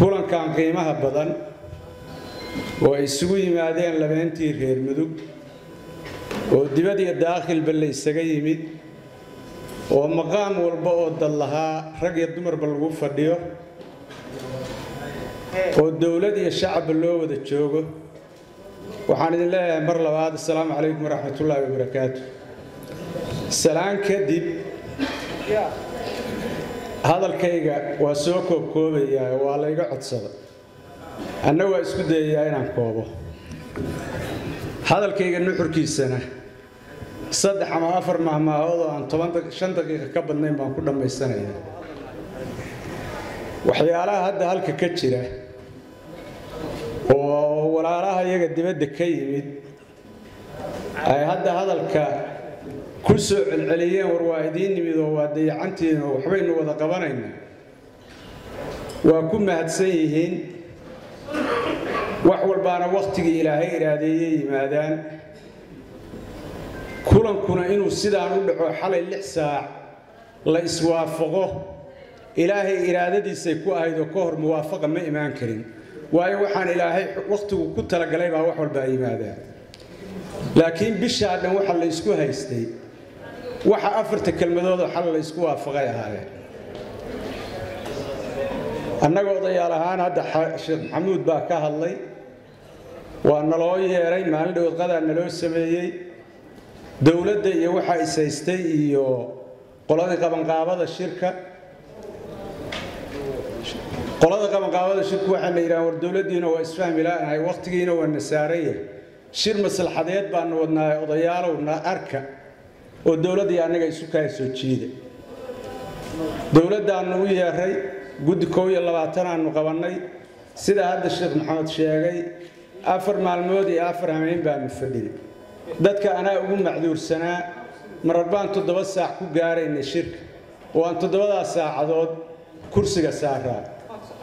كلن كان قيمها بدن ويسوي مادين لبنتي غير مدوب ودبدي الداخل باللي يسقيمي ومقام والبعض لها رجع الدمر بالغوفة ديو والدولة دي الشعب اللي هو ده تشوفه وحان الله مر لبعض السلام عليكم ورحمة الله وبركاته السلام كدب هذا الكيجا وسوكو كوبيا ولا يقعد صدق أنا واسكت يا إنا كوبه هذا الكيجا نحر كيسنا صدق ما أفر مهما هذا عن 5 دقيقة قبل نيم ما كنا ما السنة وحيالها هذا هالككتشرة ولا راها يقعد بدك كيمد هذا الك كل سوء العليين والواحدين يمدوا ودي عنتين وحبين وذا قبرنا وكم هتسيهين وحول بانا وقتي إلى هي رادية مادان كلن كنا إنه السدان ودعو حل اللحساع لا يسوافقه إلهي إرادتي سيكون هيدا كهر موافقة ما إيمان كريم وأي وحن إلهي وقته كنت لقليبها وحول باي مادان لكن بشهادنا وحل لا يسكو هيستي waxa afarta kalmadooda xal la isku waafaqay ahaayeen annaga odayaal ahaan hadda Sheekh Maxamuud baa ka hadlay waa naloo yeeray maalin dhow qadar naloo sameeyay dawladda iyo waxa ay saystay iyo qolada qabanqaabada shirka waxaan leeyahay war dawladdiina waa isfahmi la'ahay waqtigiina waa nasaaraya shir maslaxadeed baan wadnaa odayaalowna arka والدولة دي أنا جاي سكاي سوتشيده دولة أنا ويا ري جود كوي الله بعتنا إنه قبلناي سيدا هذا الشيخ محمد شيعي أفر مع المودي أفر همين بعمل فدين دتك أنا أقوم معذور سنة مربان تدبر ساعة كوجاري إن الشركة وأن تدبر ساعة عدد كرسي ساعة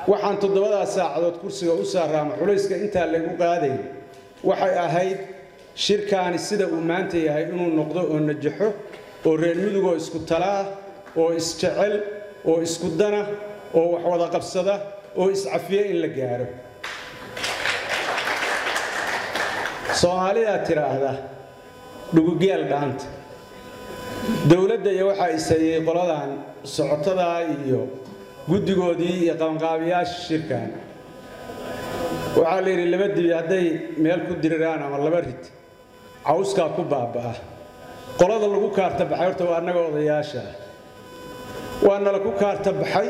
وحن تدبر ساعة عدد كرسي وساعة محوليسك أنت اللي مقادي وحي أهيد شركة السيدة ومانتي هاي إنه نقطة ونجحه ورنمده وإسكتلاه وإسكعل وإسكدنا وحوض قبصده وإسعفيه إلا جاره. صوماليا ترى هذا دقيقة دانت دولة يوحى إسيء قرادان سعطة إيو قد جودي يقام قابياش الشركة وعلى اللي بدي يدي ميل كدريرانا والله بريت عوسكا كوبابا قولada lagu kaarta baxay horta waa anaga odayaasha waana lagu kaarta baxay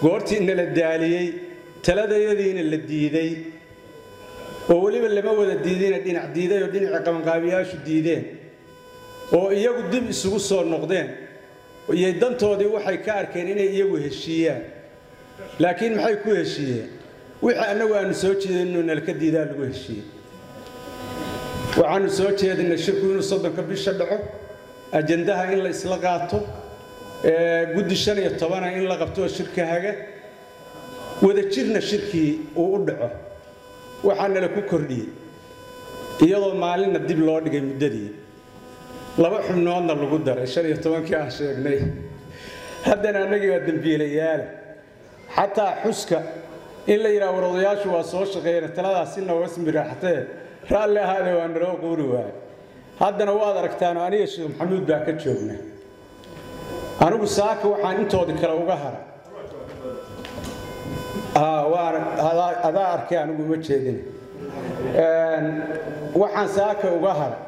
goortii in la daaliyay taladayadiina la diiday oo waliba lama wada diidina dhinac diiday oo dhinaca qabanqaabiyaashu diideen oo iyagu dib isugu soo noqdeen oo ay dantoodii waxay ka arkeen inay iyagu heshiiyaan laakiin maxay ku heshiiyeen wixii anagu aan soo jeedino nalka diidaa lagu heshiiyay waxaan soo jeedinay shirku inuu soddonka bisha dhaco ajandaha in la isla qaato guddi 15 in la qabto shirka haga wada jirna shirkii uu u dhaco waxaan la ku kordhiyay iyadoo maalin dib loo dhigay muddadii laba xubnoodna lagu daray 15 aan sheegnay haddana anaga waa dambiilayaal xataa xuska in la yiraahdo warayaashu waa soo shaqeeyeen taladaas in loo ismiraaxtay raalli ahaade waan loo quuri waay haddana waad aragtaan aniga Sheekh Maxamuud baa ka joognaa anigu saaka waxaan intoodi kala uga haray waa arkay anigu ma jeedin waxaan saaka uga haray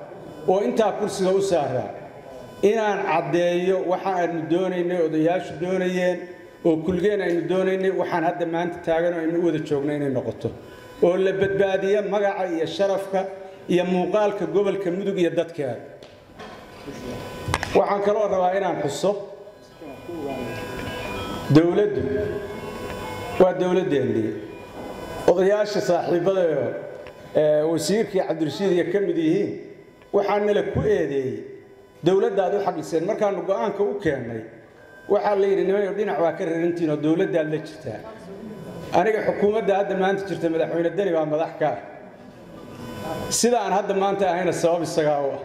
oo inta kursiga u saaraa inaan cadeeyo waxa aan doonaynay odayaashu doonayeen oo kulgeen aynu doonaynay waxaan hadda maanta taagan oo aynu wada joognay inay noqoto oo la badbaadiyo magaca iyo sharafka iyo muuqaalka gobolka mudug iyo dadkeeda waxaan kala rabaa inaan xuso dawladdu waa dawladeennii odayaasha saaxiibada wasiirkii Cabdirashiid iyo kamid yihiin waxaan la ku eedeeyay dawladda aad u xaqliseen markaan go'aanka u keenay waxa la yiri nimayo dhinac waa ka rarantiin oo dawladda la jirtaa aniga xukuumadda hadda maanta jirta madaxweyne Dani baa madax ka sida aan hadda maanta ahayna sabab isaga ah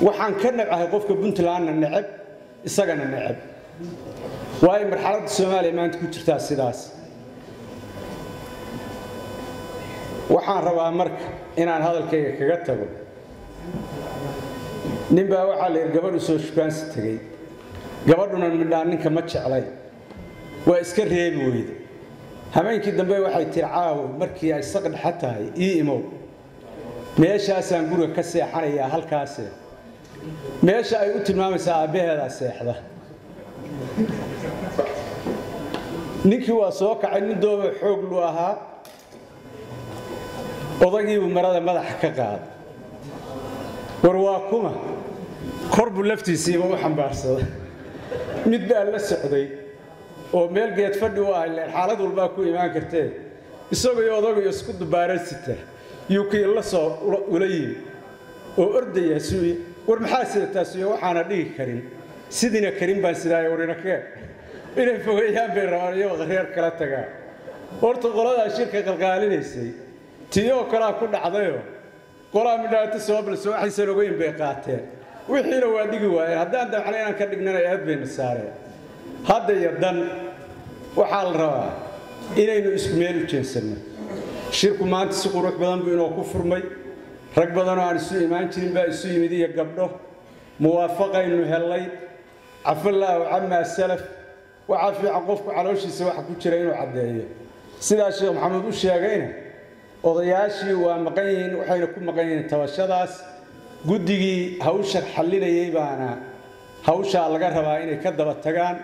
waxaan ka nacahay qofka Puntland nacab isagana nacab واي مرحلة الصومالية ما أنت كنت تاسيداس waxaan rabaa marka inaan hadalkayga kaga tago ninba waxa la gabadhu soo shukaansi tagay gabadhuna midhaan ninka ma jeclay waa iska reebi weyday habeenkii dambe waxay tircaawo markii ay saqad xatahay imow meeshaasaan guriga ka seexanayaa halkaas meesha ay u tilmaamaysaa aabaheeda seexda ninkii waa soo kacay nin dooba xoog lu ahaa odagii marada madaxa ka qaad war waa kuma korbu laftiisiiba u xambaarsaday mid baa la socday oo meel geed fadhi u ahay xaalad walba ku iimaan kartay isagoo odagu isku dubaaraysita yuukii la soo ulayay oo ordaya suuy war maxaa sidaas waxaana dhigi karin sidina karin baan sidaay warina ka inay fogeeyaan bay raariyo reer kala tagaa horta qolada shirka qalqaalinaysay tiyo kala ku dhacdayo qolaa midhaata soo balso waxaysan ogeyn bay qaateen wixiina waa dhigi waayeen haddaan damcnaan ka dhignana aad bayna saareen hadda yadan waxa la rabaa inaynu isku meel u jeesano shirku maanta si qurux badan buu inoo ku furmay rag badan oo aan isu imaan jirin baa isu yimid iyo gabdho muwaafaqaynu helay afallahu amma salaf waxa fiican qofku calooshiisa waxa ku jira inuu cadeeyo sidaa sheekh maxamed u sheegayna odayaashii waa maqan yihiin waxayna ku maqan yihiin tabashadaas guddigii hawsha xallinayay baana hawsha laga rabaa inay ka daba tagaan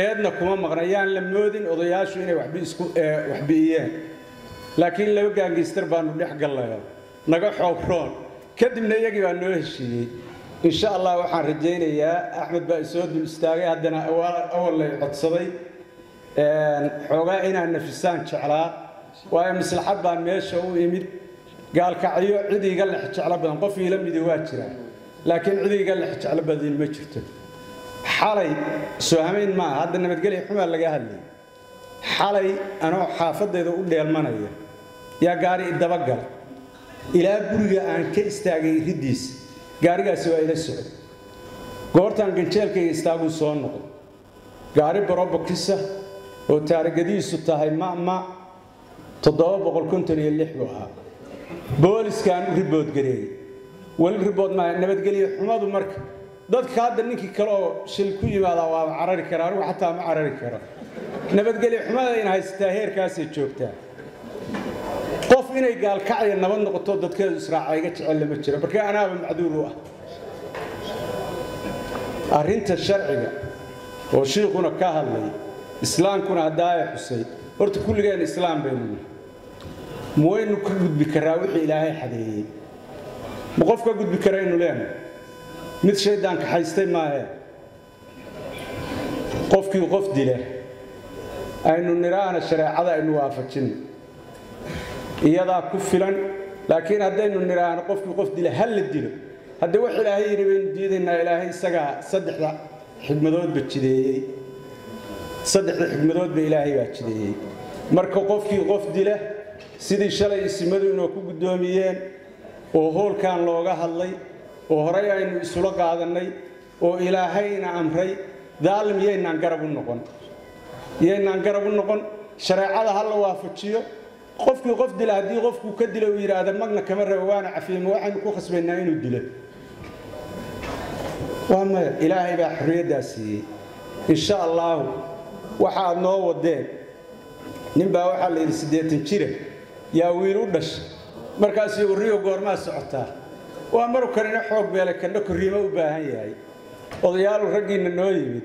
eedna kuma maqnayaan la moodin odayaashu inay waxbiiyeen laakiin laba gaangister baanu dhex galayo naga xoogroon kadibna iyagii baa noo heshiiyey insha Allah waxaan rajaynayaa Axmed baa soo dul istaagay haddana awal lay codsaday xoogaa inaan nafisaan jeclaa waa maslaxad baan meesha u imid gaalkacyo cidiga la jecel badan qof ila mid waa jira laakiin cidiga la jecel badan ma jirto xalay soo hameyn ma hadda nabadgelyo xuma laga hadlay xalay anoo xaafadeeda u dheelmanaya yaa gaari dabagal ilaa guriga aan ka istaagay ridiis gaarigaasi waa ila socod goortan ganjeelkayga istaagu soo noqdo gaari barobokisa oo taarigadiisu tahay ma 756 ah booliskan ribood gareey wal ribood ma nabadgelyo xumadu marka dadka hadda ninkii kale oo shil ku yimaada waa carari karaan wax xataa ma carari karo nabadgelyo xumada in haystaa heerkaas ay joogtaa qof inay gaal kacay nabad noqoto dadkeedu israacayga jecel lama jiro marka anaaba macduul u ah arinta sharciga oo sheekuna ka hadlay islaamkuna hadaaya xusay horta kulligeen islaam baynu mooynu ku gudbi karaa wixii ilaahay xadeeyay ma qofka gudbi karaynu leeyahay mid shaydaan ka haystay maahe qofkii qof dilay aynu niraana shariicada aynu waafajin iyada ku filan laakiin haddaynu niraana qofkii qof dilay hal la dilo hadda wax ilaahay yiri diidayna ilaahay isaga saddexda xigmadood bajideeyay saddexda xigmadood ba ilaahay baa jideeyay marka qofkii qof dilay sidii shalay ismadu inoo ku gudoomiyeen oo hoolkan looga hadlay oo horay aynu isula qaadanay oo ilaahayna amray daalim yeynaan garab u noqon shariicada hal la waafajiyo qofkii qof dilay hadii qofku ka dilay uu yiraahdo magna kama rawaana cafiimo waxaan ku khasbaynaa inuu dilo waama ilaahay baa xuriyadaasi insha Allah waxa noo wadeen ninba waxa la yiri 80 jira yaa wiil u dhashay markaas uu riyo goorma socotaa waa mar karina xoog beelay kana koriimo u baahan yahay odayaal ragiina noo yimid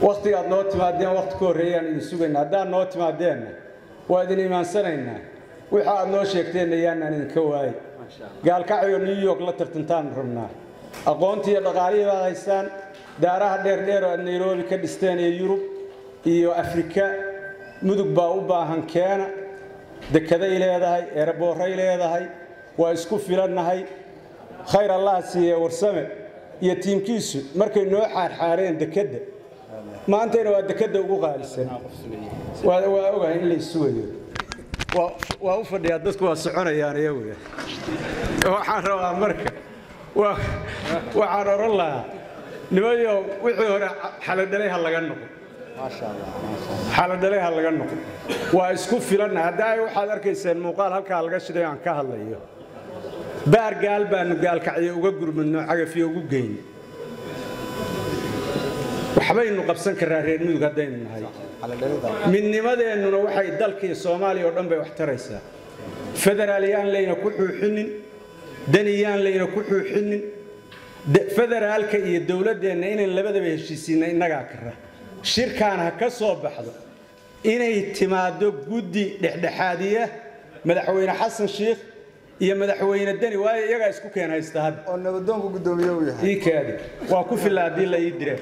waqtiga aad noo timaadeen waqti ka horeeyaan in sugayna haddaan noo timaadeen waa idin iimaansanayna waxa aad noo sheegteen ayaan idinka waay gaalkacyo New York la tartantaan rabnaa aqoontiyo dhaqaalihi baa haystaan daaraha dheer oo Nairobi ka dhisteen ee Yurub iyo Afrika mudug baa u baahan keena dekada leedahay eeraboray leedahay waa isku filanahay khayr Allah siiyo warsame iyo tiimkiisu markay noo xaarxaareen dekada maantayna waa dekada ugu qaalisan waa ogahay in la isuwayo waa u fadhiyaa dadku waa soconayaan iyagu waxaan rabaa marka waxaan oran lahaa nimayo wixii hore xaladaleeha laga noqo ما شاء الله ما شاء الله xaladaleeha laga noqo waa isku filan haday waxaad arkayseen muuqaal halka laga shiday aan ka hadlayo baar gaal baanu gaalkacyo uga gurmadno cagafiyo ugu geyn waxbaynu qabsan karaa reer mudug hadaynu nahay midnimadeennuna waxay dalkii Soomaaliya oo dhan bay wax taraysaa federaaliyaan leeyna ku xuuxinin daniyaan leeyna ku xuuxinin federaalka iyo dawladdeena inay labadaba heshiisiina inaga kara shirkaan ha ka soo baxdo inay timaado guddi dhexdhexaadiya madaxweyne xasan sheekh iyo madaxweyne dani waa iyaga isku keenaysta had oo nabadoonku gudoomiye u yahay ii kaadi waa ku filaadii la ii diray